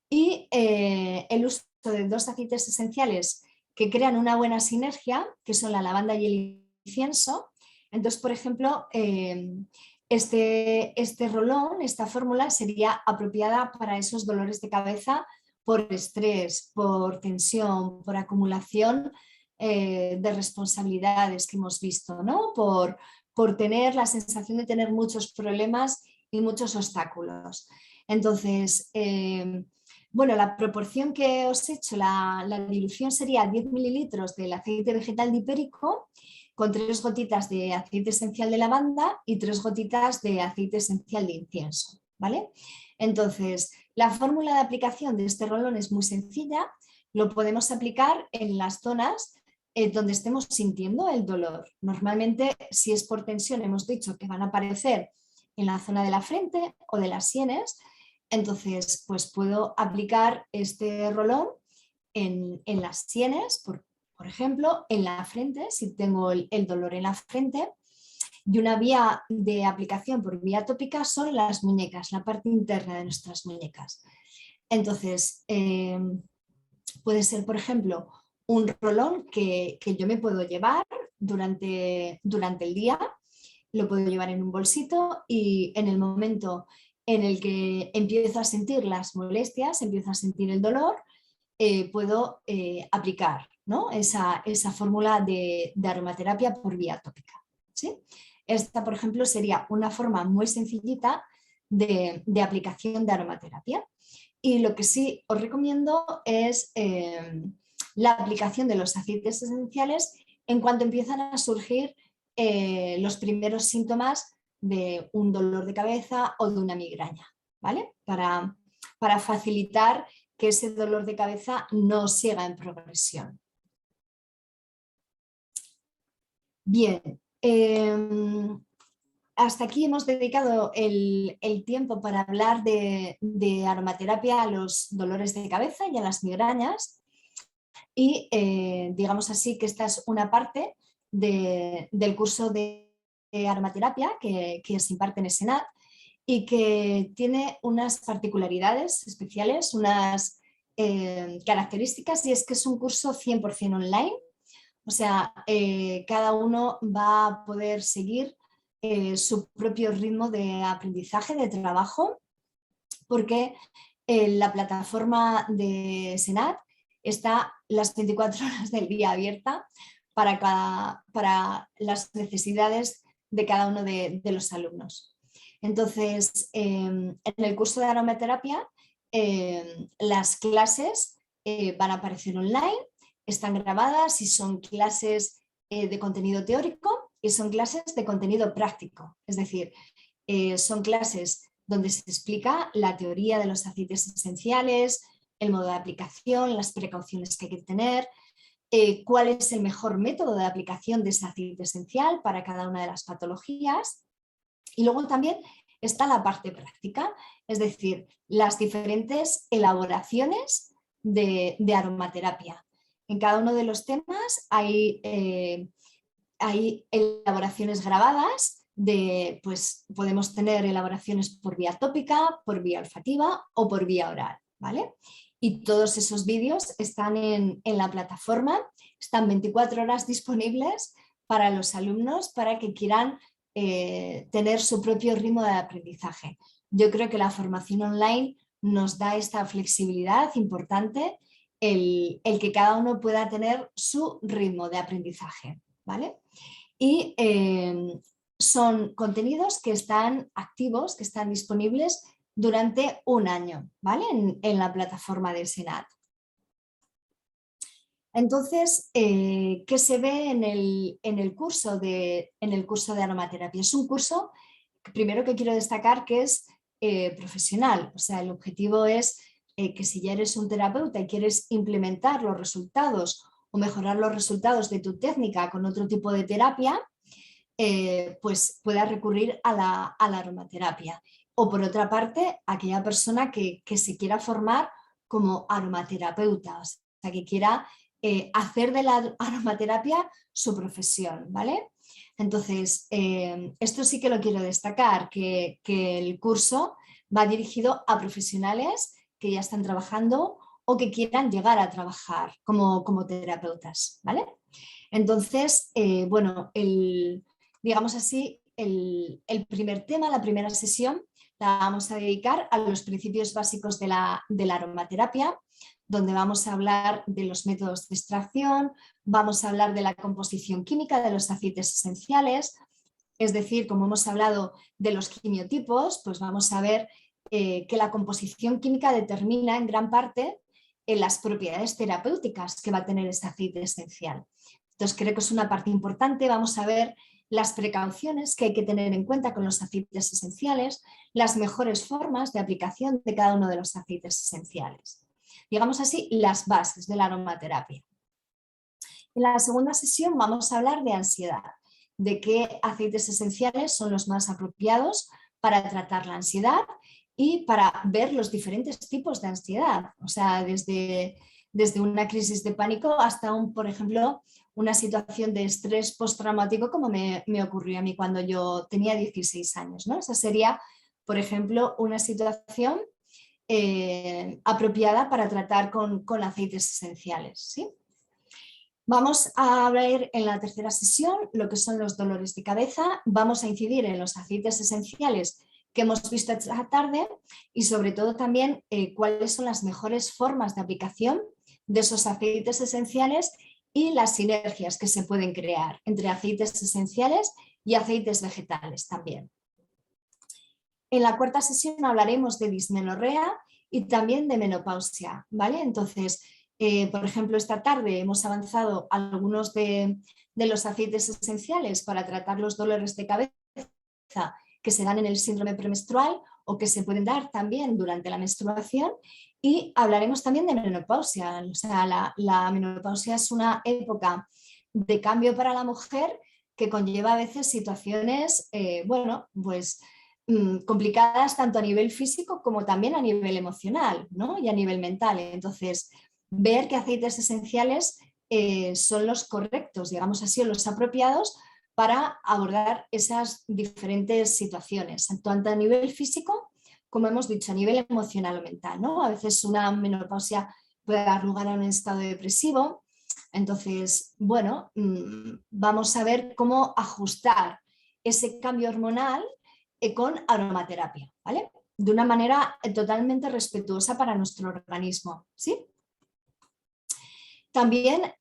Speaker 1: y el uso de dos aceites esenciales que crean una buena sinergia, que son la lavanda y el incienso. Entonces, por ejemplo, este rolón, esta fórmula sería apropiada para esos dolores de cabeza por estrés, por tensión, por acumulación de responsabilidades que hemos visto, ¿no? Por tener la sensación de tener muchos problemas y muchos obstáculos. Entonces, bueno, la proporción que os he hecho, la dilución sería 10 mililitros del aceite vegetal dipérico con 3 gotitas de aceite esencial de lavanda y 3 gotitas de aceite esencial de incienso, ¿vale? Entonces, la fórmula de aplicación de este rolón es muy sencilla, lo podemos aplicar en las zonas donde estemos sintiendo el dolor. Normalmente, si es por tensión, hemos dicho que van a aparecer en la zona de la frente o de las sienes, entonces pues puedo aplicar este rolón en las sienes, por ejemplo, en la frente, si tengo el dolor en la frente, y una vía de aplicación por vía tópica son las muñecas, la parte interna de nuestras muñecas. Entonces, puede ser, por ejemplo, un rolón que yo me puedo llevar durante el día, lo puedo llevar en un bolsito y en el momento en el que empiezo a sentir las molestias, empiezo a sentir el dolor, puedo aplicar, ¿no? esa fórmula de aromaterapia por vía tópica, ¿sí? Esta, por ejemplo, sería una forma muy sencillita de aplicación de aromaterapia. Y lo que sí os recomiendo es la aplicación de los aceites esenciales en cuanto empiezan a surgir los primeros síntomas de un dolor de cabeza o de una migraña, ¿vale? Para facilitar que ese dolor de cabeza no siga en progresión. Bien, hasta aquí hemos dedicado el tiempo para hablar de aromaterapia a los dolores de cabeza y a las migrañas y digamos así que esta es una parte del curso de aromaterapia que se imparte en SENAT y que tiene unas particularidades especiales, unas características, y es que es un curso 100% online, o sea, cada uno va a poder seguir su propio ritmo de aprendizaje, de trabajo, porque la plataforma de SENAT está las 24 horas del día abierta para las necesidades de cada uno de los alumnos. Entonces, en el curso de aromaterapia, las clases van a aparecer online, están grabadas y son clases de contenido teórico y son clases de contenido práctico. Es decir, son clases donde se explica la teoría de los aceites esenciales, el modo de aplicación, las precauciones que hay que tener, cuál es el mejor método de aplicación de ese aceite esencial para cada una de las patologías. Y luego también está la parte práctica, es decir, las diferentes elaboraciones de aromaterapia. En cada uno de los temas hay elaboraciones grabadas, pues podemos tener elaboraciones por vía tópica, por vía olfativa o por vía oral, ¿vale? Y todos esos vídeos están en la plataforma, están 24 horas disponibles para los alumnos para que quieran tener su propio ritmo de aprendizaje. Yo creo que la formación online nos da esta flexibilidad importante, el que cada uno pueda tener su ritmo de aprendizaje, ¿vale? Y son contenidos que están activos, que están disponibles durante un año, ¿vale? En la plataforma de Senat. Entonces, ¿qué se ve en el curso de aromaterapia? Es un curso, primero que quiero destacar, que es profesional. O sea, el objetivo es que si ya eres un terapeuta y quieres implementar los resultados o mejorar los resultados de tu técnica con otro tipo de terapia, pues puedas recurrir a la aromaterapia. O por otra parte, aquella persona que se quiera formar como aromaterapeuta, o sea, que quiera hacer de la aromaterapia su profesión, ¿vale? Entonces, esto sí que lo quiero destacar, que el curso va dirigido a profesionales que ya están trabajando o que quieran llegar a trabajar como terapeutas, ¿vale? Entonces, bueno, digamos así, el primer tema, la primera sesión, la vamos a dedicar a los principios básicos de la aromaterapia, donde vamos a hablar de los métodos de extracción, vamos a hablar de la composición química de los aceites esenciales, es decir, como hemos hablado de los quimiotipos, pues vamos a ver que la composición química determina en gran parte las propiedades terapéuticas que va a tener este aceite esencial. Entonces creo que es una parte importante. Vamos a ver las precauciones que hay que tener en cuenta con los aceites esenciales, las mejores formas de aplicación de cada uno de los aceites esenciales. Digamos así, las bases de la aromaterapia. En la segunda sesión vamos a hablar de ansiedad, de qué aceites esenciales son los más apropiados para tratar la ansiedad y para ver los diferentes tipos de ansiedad, o sea, desde una crisis de pánico hasta, por ejemplo, una situación de estrés postraumático como me ocurrió a mí cuando yo tenía 16 años, ¿no? Esa sería, por ejemplo, una situación apropiada para tratar con aceites esenciales, ¿sí? Vamos a ver en la tercera sesión lo que son los dolores de cabeza, vamos a incidir en los aceites esenciales que hemos visto esta tarde y sobre todo también cuáles son las mejores formas de aplicación de esos aceites esenciales y las sinergias que se pueden crear entre aceites esenciales y aceites vegetales también. En la cuarta sesión hablaremos de dismenorrea y también de menopausia, ¿vale? Entonces, por ejemplo, esta tarde hemos avanzado algunos de los aceites esenciales para tratar los dolores de cabeza que se dan en el síndrome premenstrual o que se pueden dar también durante la menstruación, y hablaremos también de menopausia. O sea, la menopausia es una época de cambio para la mujer que conlleva a veces situaciones, bueno, pues complicadas tanto a nivel físico como también a nivel emocional, ¿no? Y a nivel mental. Entonces, ver qué aceites esenciales son los correctos, digamos así, o los apropiados para abordar esas diferentes situaciones, tanto a nivel físico como hemos dicho, a nivel emocional o mental, ¿no? A veces una menopausia puede dar lugar a un estado depresivo. Entonces, bueno, vamos a ver cómo ajustar ese cambio hormonal con aromaterapia, ¿vale? De una manera totalmente respetuosa para nuestro organismo, ¿sí? También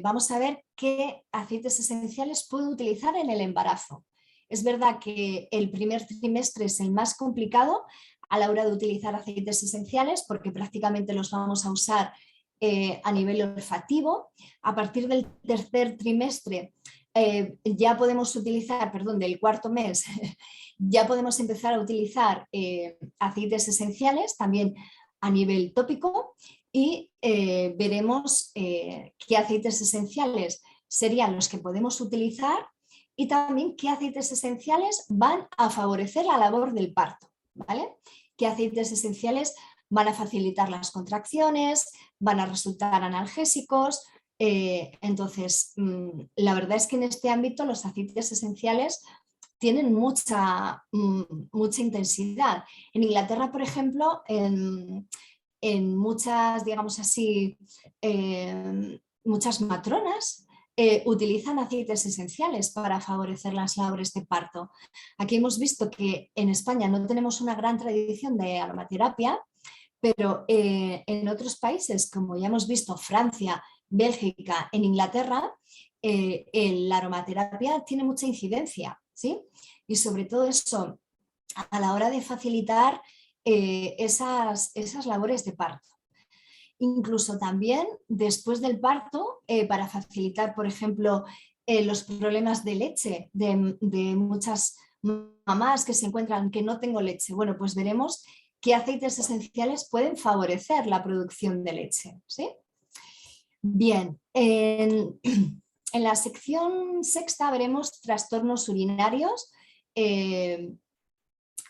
Speaker 1: vamos a ver qué aceites esenciales puedo utilizar en el embarazo. Es verdad que el primer trimestre es el más complicado a la hora de utilizar aceites esenciales porque prácticamente los vamos a usar a nivel olfativo. A partir del tercer trimestre ya podemos utilizar, perdón, del cuarto mes, ya podemos empezar a utilizar aceites esenciales también a nivel tópico y veremos qué aceites esenciales serían los que podemos utilizar y también qué aceites esenciales van a favorecer la labor del parto, ¿vale? Qué aceites esenciales van a facilitar las contracciones, van a resultar analgésicos. Entonces, la verdad es que en este ámbito los aceites esenciales tienen mucha intensidad. En Inglaterra, por ejemplo, en muchas, digamos así, muchas matronas utilizan aceites esenciales para favorecer las labores de parto. Aquí hemos visto que en España no tenemos una gran tradición de aromaterapia, pero en otros países, como ya hemos visto, Francia, Bélgica, en Inglaterra, la aromaterapia tiene mucha incidencia, ¿sí? Y sobre todo eso, a la hora de facilitar esas labores de parto. Incluso también después del parto, para facilitar, por ejemplo, los problemas de leche de muchas mamás que se encuentran que no tengo leche. Bueno, pues veremos qué aceites esenciales pueden favorecer la producción de leche, ¿sí? Bien, en la sección sexta veremos trastornos urinarios. En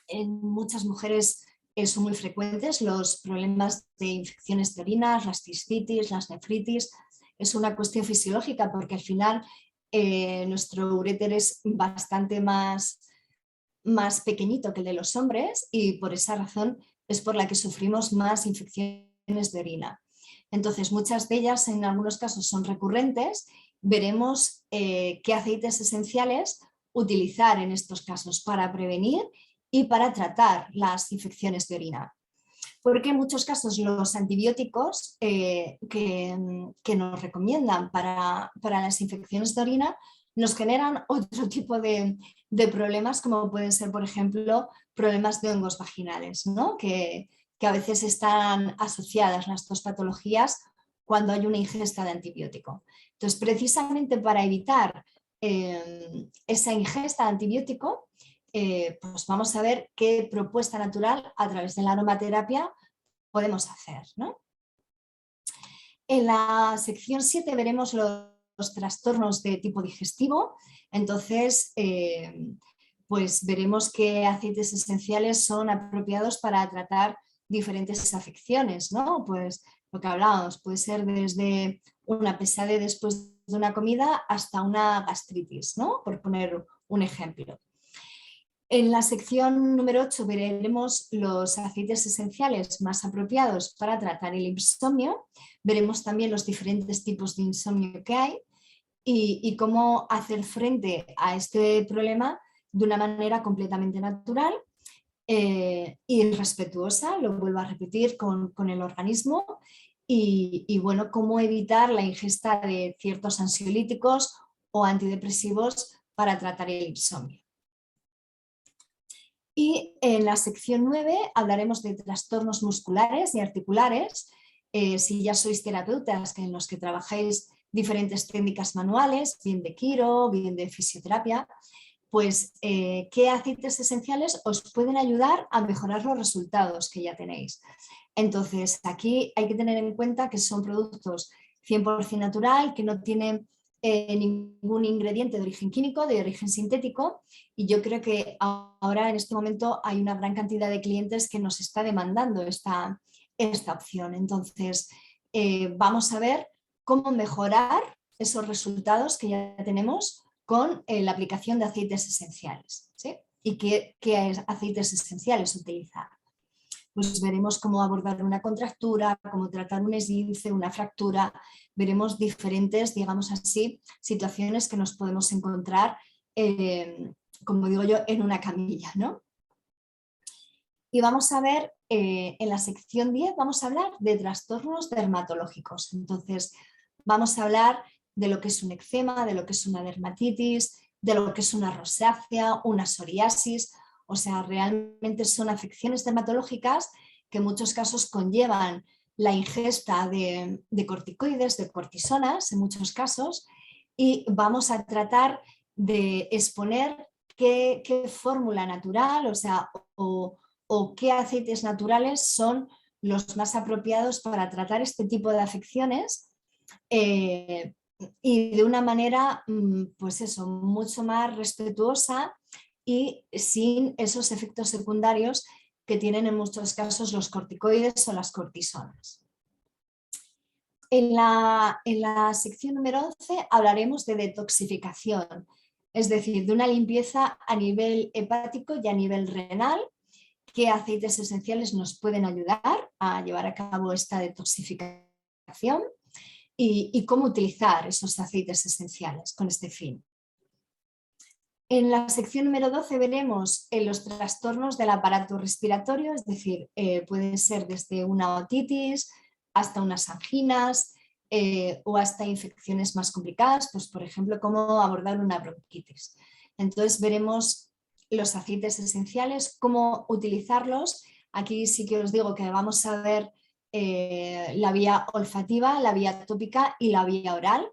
Speaker 1: muchas mujeres son muy frecuentes los problemas de infecciones de orinas, las cistitis, las nefritis. Es una cuestión fisiológica porque al final nuestro uréter es bastante más pequeñito que el de los hombres y por esa razón es por la que sufrimos más infecciones de orina. Entonces, muchas de ellas en algunos casos son recurrentes. Veremos qué aceites esenciales utilizar en estos casos para prevenir y para tratar las infecciones de orina. Porque en muchos casos los antibióticos que nos recomiendan para las infecciones de orina nos generan otro tipo de problemas, como pueden ser, por ejemplo, problemas de hongos vaginales, ¿no? que a veces están asociadas las dos patologías cuando hay una ingesta de antibiótico. Entonces, precisamente para evitar esa ingesta de antibiótico, pues vamos a ver qué propuesta natural a través de la aromaterapia podemos hacer, ¿no? En la sección 7 veremos los trastornos de tipo digestivo. Entonces, pues veremos qué aceites esenciales son apropiados para tratar diferentes afecciones, ¿no? Pues lo que hablábamos, puede ser desde una pesadez después de una comida hasta una gastritis, ¿no? Por poner un ejemplo. En la sección número 8 veremos los aceites esenciales más apropiados para tratar el insomnio. Veremos también los diferentes tipos de insomnio que hay y cómo hacer frente a este problema de una manera completamente natural y respetuosa, lo vuelvo a repetir, con el organismo y bueno, cómo evitar la ingesta de ciertos ansiolíticos o antidepresivos para tratar el insomnio. Y en la sección 9 hablaremos de trastornos musculares y articulares. Si ya sois terapeutas en los que trabajáis diferentes técnicas manuales, bien de quiro, bien de fisioterapia, pues qué aceites esenciales os pueden ayudar a mejorar los resultados que ya tenéis. Entonces, aquí hay que tener en cuenta que son productos 100% natural, que no tienen ningún ingrediente de origen químico, de origen sintético, y yo creo que ahora en este momento hay una gran cantidad de clientes que nos está demandando esta opción. Entonces, vamos a ver cómo mejorar esos resultados que ya tenemos con la aplicación de aceites esenciales, ¿sí? Y qué aceites esenciales utilizar. Pues veremos cómo abordar una contractura, cómo tratar un esguince, una fractura. Veremos diferentes, digamos así, situaciones que nos podemos encontrar, como digo yo, en una camilla, ¿no? Y vamos a ver, en la sección 10, vamos a hablar de trastornos dermatológicos. Entonces, vamos a hablar de lo que es un eczema, de lo que es una dermatitis, de lo que es una rosácea, una psoriasis. O sea, realmente son afecciones dermatológicas que en muchos casos conllevan la ingesta de corticoides, de cortisonas, en muchos casos, y vamos a tratar de exponer qué fórmula natural, o sea, o qué aceites naturales son los más apropiados para tratar este tipo de afecciones y de una manera, pues eso, mucho más respetuosa y sin esos efectos secundarios que tienen en muchos casos los corticoides o las cortisonas. En la sección número 11 hablaremos de detoxificación, es decir, de una limpieza a nivel hepático y a nivel renal, qué aceites esenciales nos pueden ayudar a llevar a cabo esta detoxificación y cómo utilizar esos aceites esenciales con este fin. En la sección número 12 veremos los trastornos del aparato respiratorio, es decir, pueden ser desde una otitis hasta unas anginas o hasta infecciones más complicadas, pues por ejemplo, cómo abordar una bronquitis. Entonces veremos los aceites esenciales, cómo utilizarlos. Aquí sí que os digo que vamos a ver la vía olfativa, la vía tópica y la vía oral.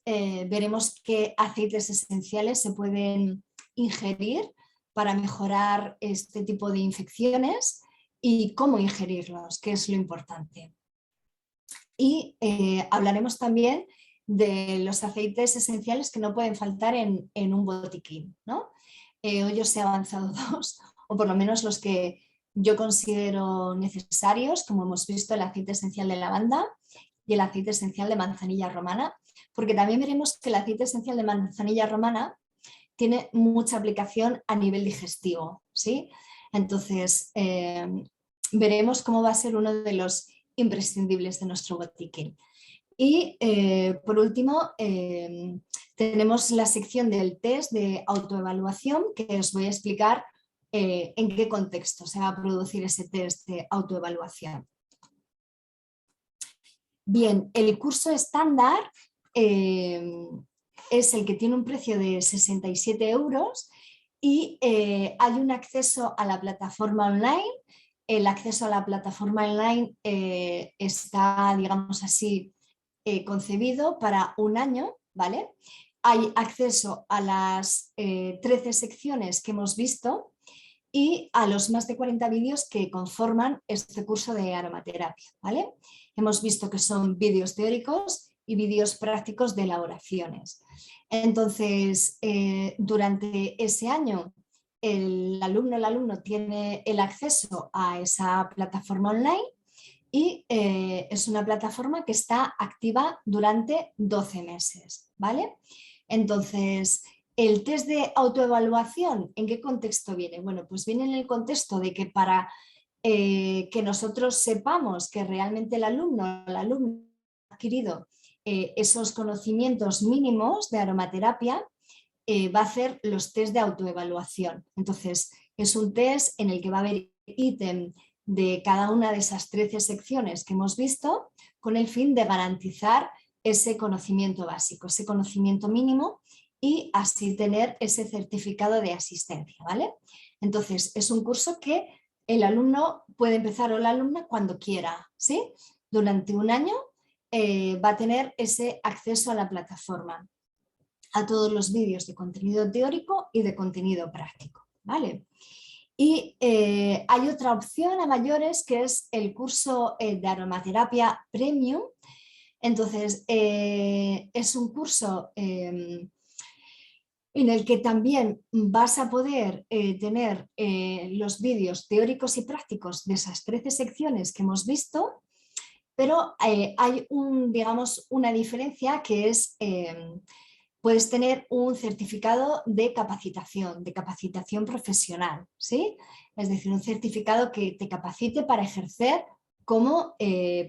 Speaker 1: Veremos qué aceites esenciales se pueden ingerir para mejorar este tipo de infecciones y cómo ingerirlos, que es lo importante. Y hablaremos también de los aceites esenciales que no pueden faltar en un botiquín, ¿no? Hoy os he avanzado dos, o por lo menos los que yo considero necesarios, como hemos visto el aceite esencial de lavanda y el aceite esencial de manzanilla romana, porque también veremos que el aceite esencial de manzanilla romana tiene mucha aplicación a nivel digestivo, ¿sí? Entonces, veremos cómo va a ser uno de los imprescindibles de nuestro botiquín. Y por último, tenemos la sección del test de autoevaluación, que os voy a explicar en qué contexto se va a producir ese test de autoevaluación. Bien, el curso estándar es el que tiene un precio de 67 euros y hay un acceso a la plataforma online. El acceso a la plataforma online está, digamos así, concebido para un año, ¿vale? Hay acceso a las 13 secciones que hemos visto y a los más de 40 vídeos que conforman este curso de aromaterapia, ¿vale? Hemos visto que son vídeos teóricos y vídeos prácticos de elaboraciones. Entonces, durante ese año, el alumno tiene el acceso a esa plataforma online y es una plataforma que está activa durante 12 meses, ¿vale? Entonces, el test de autoevaluación, ¿en qué contexto viene? Bueno, pues viene en el contexto de que para que nosotros sepamos que realmente el alumno ha adquirido esos conocimientos mínimos de aromaterapia, va a hacer los test de autoevaluación. Entonces, es un test en el que va a haber ítem de cada una de esas 13 secciones que hemos visto con el fin de garantizar ese conocimiento básico, ese conocimiento mínimo y así tener ese certificado de asistencia, ¿vale? Entonces, es un curso que el alumno puede empezar o la alumna cuando quiera, ¿sí? Durante un año va a tener ese acceso a la plataforma, a todos los vídeos de contenido teórico y de contenido práctico, ¿vale? Y hay otra opción a mayores que es el curso de aromaterapia premium. Entonces, es un curso en el que también vas a poder tener los vídeos teóricos y prácticos de esas 13 secciones que hemos visto, pero hay digamos, una diferencia que es puedes tener un certificado de capacitación profesional, ¿sí? Es decir, un certificado que te capacite para ejercer como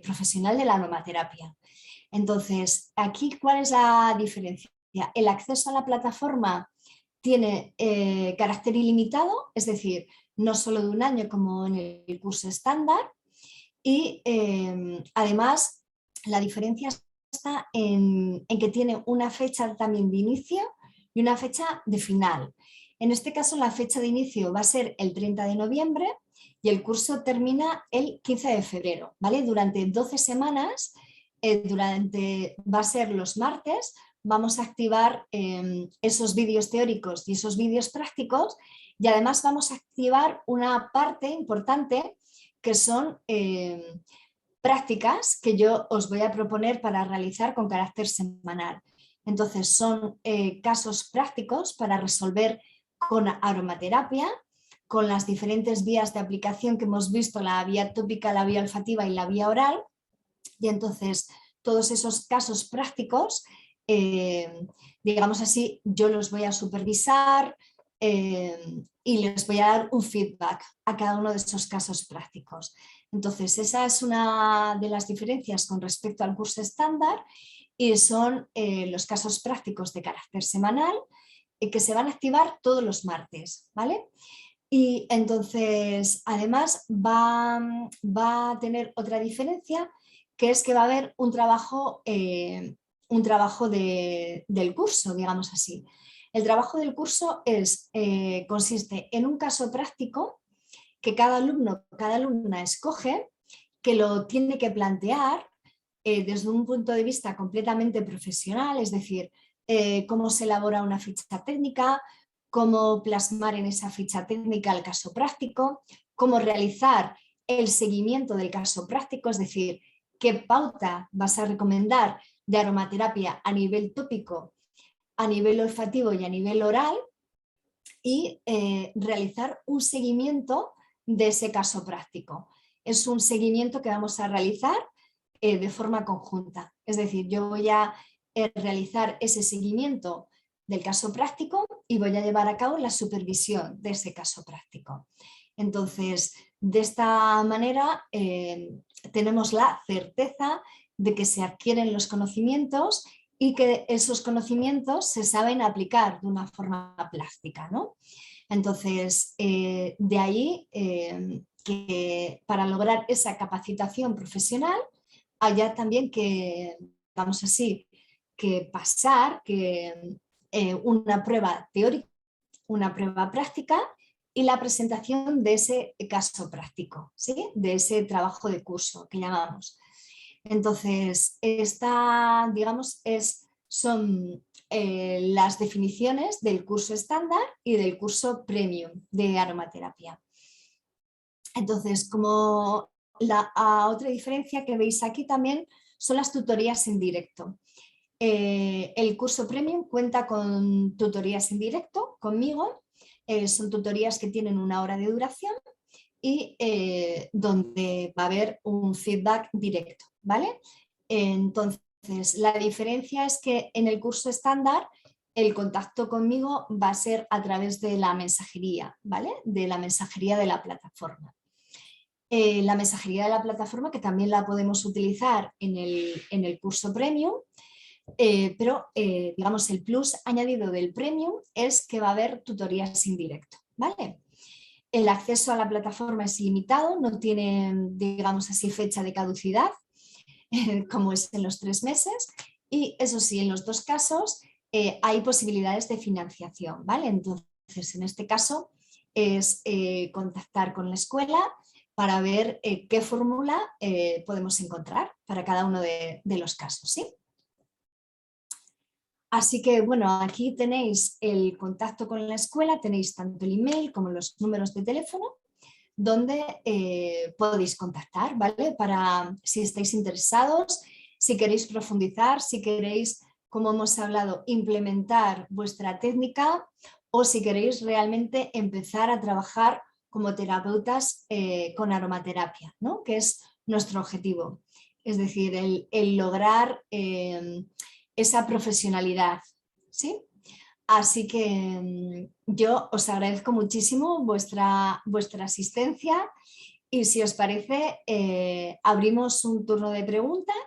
Speaker 1: profesional de la aromaterapia. Entonces, aquí, ¿cuál es la diferencia? El acceso a la plataforma tiene carácter ilimitado, es decir, no solo de un año como en el curso estándar, y además la diferencia está en que tiene una fecha también de inicio y una fecha de final. En este caso la fecha de inicio va a ser el 30 de noviembre y el curso termina el 15 de febrero, ¿vale? Durante 12 semanas, va a ser los martes, vamos a activar esos vídeos teóricos y esos vídeos prácticos y además vamos a activar una parte importante que son prácticas que yo os voy a proponer para realizar con carácter semanal. Entonces son casos prácticos para resolver con aromaterapia, con las diferentes vías de aplicación que hemos visto, la vía tópica, la vía olfativa y la vía oral. Y entonces todos esos casos prácticos, digamos así, yo los voy a supervisar y les voy a dar un feedback a cada uno de esos casos prácticos. Entonces esa es una de las diferencias con respecto al curso estándar y son los casos prácticos de carácter semanal que se van a activar todos los martes, ¿vale? Y entonces, además, va a tener otra diferencia, que es que va a haber un trabajo del curso, digamos así. El trabajo del curso consiste en un caso práctico que cada alumno, cada alumna escoge, que lo tiene que plantear desde un punto de vista completamente profesional, es decir, cómo se elabora una ficha técnica, cómo plasmar en esa ficha técnica el caso práctico, cómo realizar el seguimiento del caso práctico, es decir, qué pauta vas a recomendar de aromaterapia a nivel tópico, a nivel olfativo y a nivel oral, y realizar un seguimiento de ese caso práctico. Es un seguimiento que vamos a realizar de forma conjunta. Es decir, yo voy a realizar ese seguimiento del caso práctico y voy a llevar a cabo la supervisión de ese caso práctico. Entonces, de esta manera tenemos la certeza de que se adquieren los conocimientos y que esos conocimientos se saben aplicar de una forma plástica, ¿no? Entonces, de ahí que para lograr esa capacitación profesional haya también que, vamos así, que pasar una prueba teórica, una prueba práctica y la presentación de ese caso práctico, ¿sí? De ese trabajo de curso que llamamos. Entonces, esta, digamos, son las definiciones del curso estándar y del curso premium de aromaterapia. Entonces, como otra diferencia que veis aquí también son las tutorías en directo. El curso premium cuenta con tutorías en directo conmigo, son tutorías que tienen 1 hora de duración y donde va a haber un feedback directo, ¿vale? Entonces, la diferencia es que en el curso estándar el contacto conmigo va a ser a través de la mensajería, ¿vale? De la mensajería de la plataforma. La mensajería de la plataforma que también la podemos utilizar en el curso premium, pero digamos el plus añadido del premium es que va a haber tutorías en directo, ¿vale? El acceso a la plataforma es ilimitado, no tiene, digamos así, fecha de caducidad, como es en los 3 meses, y eso sí, en los 2 casos hay posibilidades de financiación, ¿vale? Entonces, en este caso es contactar con la escuela para ver qué fórmula podemos encontrar para cada uno de los casos, ¿sí? Así que bueno, aquí tenéis el contacto con la escuela, tenéis tanto el email como los números de teléfono donde podéis contactar, ¿vale? Para si estáis interesados, si queréis profundizar, si queréis, como hemos hablado, implementar vuestra técnica o si queréis realmente empezar a trabajar como terapeutas con aromaterapia, ¿no? Que es nuestro objetivo. Es decir, el lograr esa profesionalidad, ¿sí? Así que yo os agradezco muchísimo vuestra asistencia y si os parece abrimos un turno de preguntas.